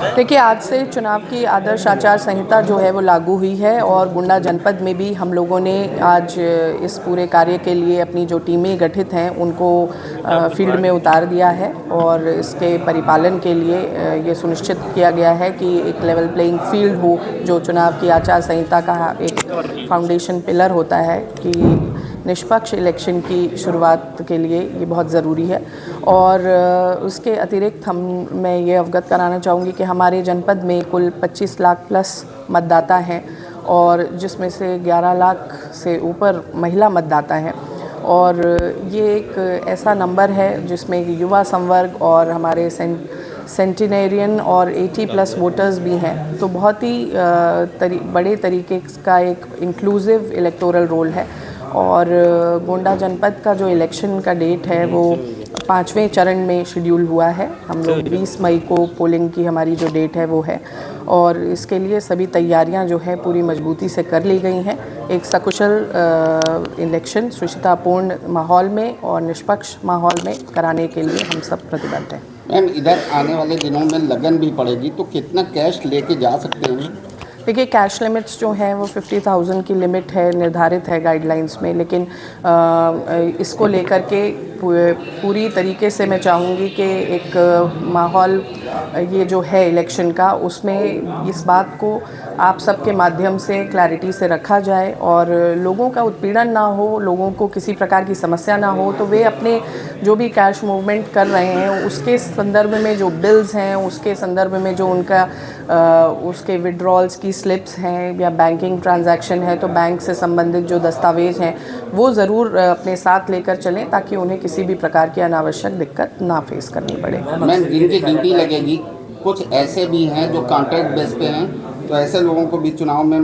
देखिए, आज से चुनाव की आदर्श आचार संहिता जो है वो लागू हुई है और गोंडा जनपद में भी हम लोगों ने आज इस पूरे कार्य के लिए अपनी जो टीमें गठित हैं उनको फील्ड में उतार दिया है और इसके परिपालन के लिए ये सुनिश्चित किया गया है कि एक लेवल प्लेइंग फील्ड हो, जो चुनाव की आचार संहिता का एक फाउंडेशन पिलर होता है कि निष्पक्ष इलेक्शन की शुरुआत के लिए ये बहुत ज़रूरी है। और उसके अतिरिक्त मैं ये अवगत कराना चाहूँगी कि हमारे जनपद में कुल 25 लाख प्लस मतदाता हैं और जिसमें से 11 लाख से ऊपर महिला मतदाता हैं। और ये एक ऐसा नंबर है जिसमें युवा संवर्ग और हमारे सेंटिनेरियन और 80+ वोटर्स भी हैं, तो बहुत ही बड़े तरीके का एक इंक्लूसिव इलेक्टोरल रोल है। और गोंडा जनपद का जो इलेक्शन का डेट है वो 5वें चरण में शेड्यूल हुआ है। हम लोग 20 मई को पोलिंग की हमारी जो डेट है वो है और इसके लिए सभी तैयारियां जो है पूरी मजबूती से कर ली गई हैं। एक सकुशल इलेक्शन सुचितापूर्ण माहौल में और निष्पक्ष माहौल में कराने के लिए हम सब प्रतिबद्ध हैं। मैम, इधर आने वाले दिनों में लगन भी पड़ेगी, तो कितना कैश लेके जा सकते हैं? देखिए, कैश लिमिट्स जो हैं वो 50,000 की लिमिट है, निर्धारित है गाइडलाइंस में, लेकिन इसको लेकर के पूरी तरीके से मैं चाहूँगी कि एक माहौल ये जो है इलेक्शन का, उसमें इस बात को आप सबके माध्यम से क्लैरिटी से रखा जाए और लोगों का उत्पीड़न ना हो, लोगों को किसी प्रकार की समस्या ना हो, तो वे अपने जो भी कैश मूवमेंट कर रहे हैं उसके संदर्भ में जो बिल्स हैं, उसके संदर्भ में जो उनका उसके विड्रॉल्स की स्लिप्स हैं या बैंकिंग ट्रांजैक्शन है, तो बैंक से संबंधित जो दस्तावेज हैं वो ज़रूर अपने साथ लेकर चलें ताकि उन्हें किसी भी प्रकार की अनावश्यक दिक्कत ना फेस करनी पड़े। मैम, जिनकी ड्यूटी लगेगी, कुछ ऐसे भी हैं जो कॉन्ट्रैक्ट बेस पे हैं, तो ऐसे लोगों को भी चुनाव में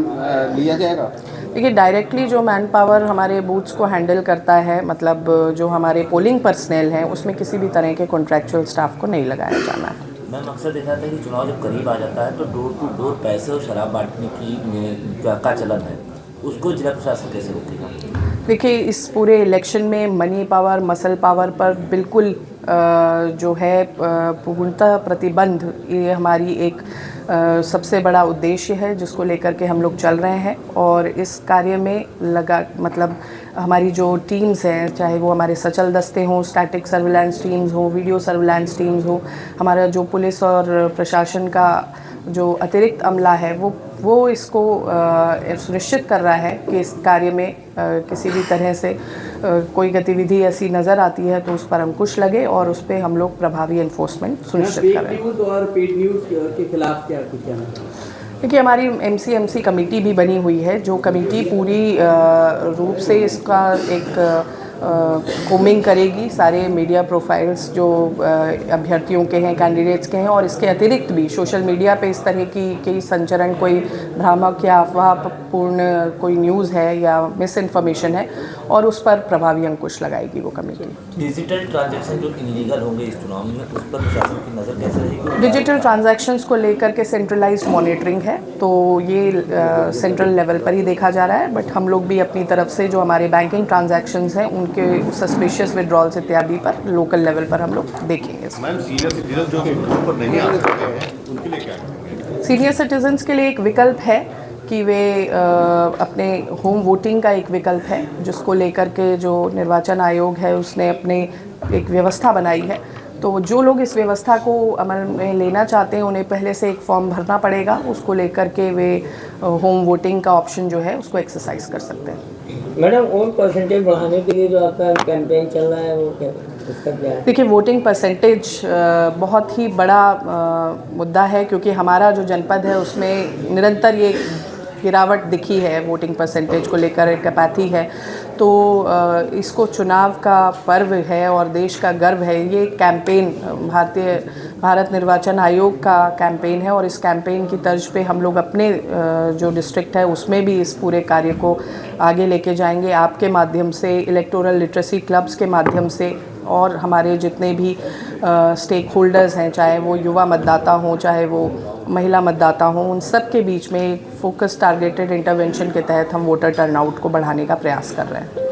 लिया जाएगा? देखिए, डायरेक्टली जो मैन पावर हमारे बूथ्स को हैंडल करता है, मतलब जो हमारे पोलिंग पर्सनल हैं, उसमें किसी भी तरह के कॉन्ट्रैक्चुअल स्टाफ को नहीं लगाया जाना है। मैम, अक्सर देखा था कि चुनाव जब करीब आ जाता है तो डोर टू डोर पैसे और शराब बांटने की का चलन है, उसको जिला प्रशासन कैसे रोकेगा? देखिए, इस पूरे इलेक्शन में मनी पावर, मसल पावर पर बिल्कुल जो है पूर्णतः प्रतिबंध, ये हमारी एक सबसे बड़ा उद्देश्य है जिसको लेकर के हम लोग चल रहे हैं। और इस कार्य में मतलब हमारी जो टीम्स हैं, चाहे वो हमारे सचल दस्ते हों, स्टैटिक सर्विलांस टीम्स हो, वीडियो सर्विलांस टीम्स हो, हमारा जो पुलिस और प्रशासन का जो अतिरिक्त अमला है वो इसको सुनिश्चित कर रहा है कि इस कार्य में किसी भी तरह से कोई गतिविधि ऐसी नज़र आती है तो उस पर अंकुश लगे और उस पर हम लोग प्रभावी एनफोर्समेंट सुनिश्चित करें। न्यूज़ और पेड न्यूज़ के खिलाफ क्या कुछ कहना है? देखिए, हमारी एमसी कमेटी भी बनी हुई है, जो कमेटी पूरी रूप से इसका एक कोमिंग करेगी सारे मीडिया प्रोफाइल्स जो अभ्यर्थियों के हैं, कैंडिडेट्स के हैं, और इसके अतिरिक्त भी सोशल मीडिया पे इस तरह की संचरण, कोई भ्रामक या अफवाहपूर्ण कोई न्यूज़ है या मिस इन्फॉर्मेशन है, और उस पर प्रभावी अंकुश लगाएगी वो कमेटी। डिजिटल ट्रांजैक्शन जो इनलीगल होंगे इस चुनाव में, उस पर प्रशासन की नज़र कैसे रहेगी? डिजिटल ट्रांजैक्शंस को लेकर के सेंट्रलाइज्ड मॉनिटरिंग है, तो ये सेंट्रल लेवल पर ही देखा जा रहा है, बट हम लोग भी अपनी तरफ से जो हमारे बैंकिंग ट्रांजैक्शंस हैं उनके सस्पिशियस विड्रॉल्स इत्यादि पर लोकल लेवल पर हम लोग देखेंगे। मैम, सीनियर सिटीजन जो बूथ पर नहीं आ सकते हैं उनके लिए क्या करेंगे? सीनियर सिटीजन्स के लिए एक विकल्प है कि वे अपने होम वोटिंग का एक विकल्प है, जिसको लेकर के जो निर्वाचन आयोग है उसने अपने एक व्यवस्था बनाई है। तो जो लोग इस व्यवस्था को अमल में लेना चाहते हैं उन्हें पहले से एक फॉर्म भरना पड़ेगा, उसको लेकर के वे होम वोटिंग का ऑप्शन जो है उसको एक्सरसाइज कर सकते हैं। मैडम, वोट परसेंटेज बढ़ाने के लिए जो आपका कैंपेन चल रहा है वो उसका क्या है? देखिए, वोटिंग परसेंटेज बहुत ही बड़ा मुद्दा है, क्योंकि हमारा जो जनपद है उसमें निरंतर ये गिरावट दिखी है वोटिंग परसेंटेज को लेकर, एक अपैथी है। तो इसको चुनाव का पर्व है और देश का गर्व है, ये कैंपेन भारत निर्वाचन आयोग का कैंपेन है और इस कैंपेन की तर्ज पे हम लोग अपने जो डिस्ट्रिक्ट है उसमें भी इस पूरे कार्य को आगे लेके जाएंगे, आपके माध्यम से, इलेक्टोरल लिटरेसी क्लब्स के माध्यम से, और हमारे जितने भी स्टेक होल्डर्स हैं, चाहे वो युवा मतदाता हों, चाहे वो महिला मतदाता हों, उन सब के बीच में फोकस टारगेटेड इंटरवेंशन के तहत हम वोटर टर्नआउट को बढ़ाने का प्रयास कर रहे हैं।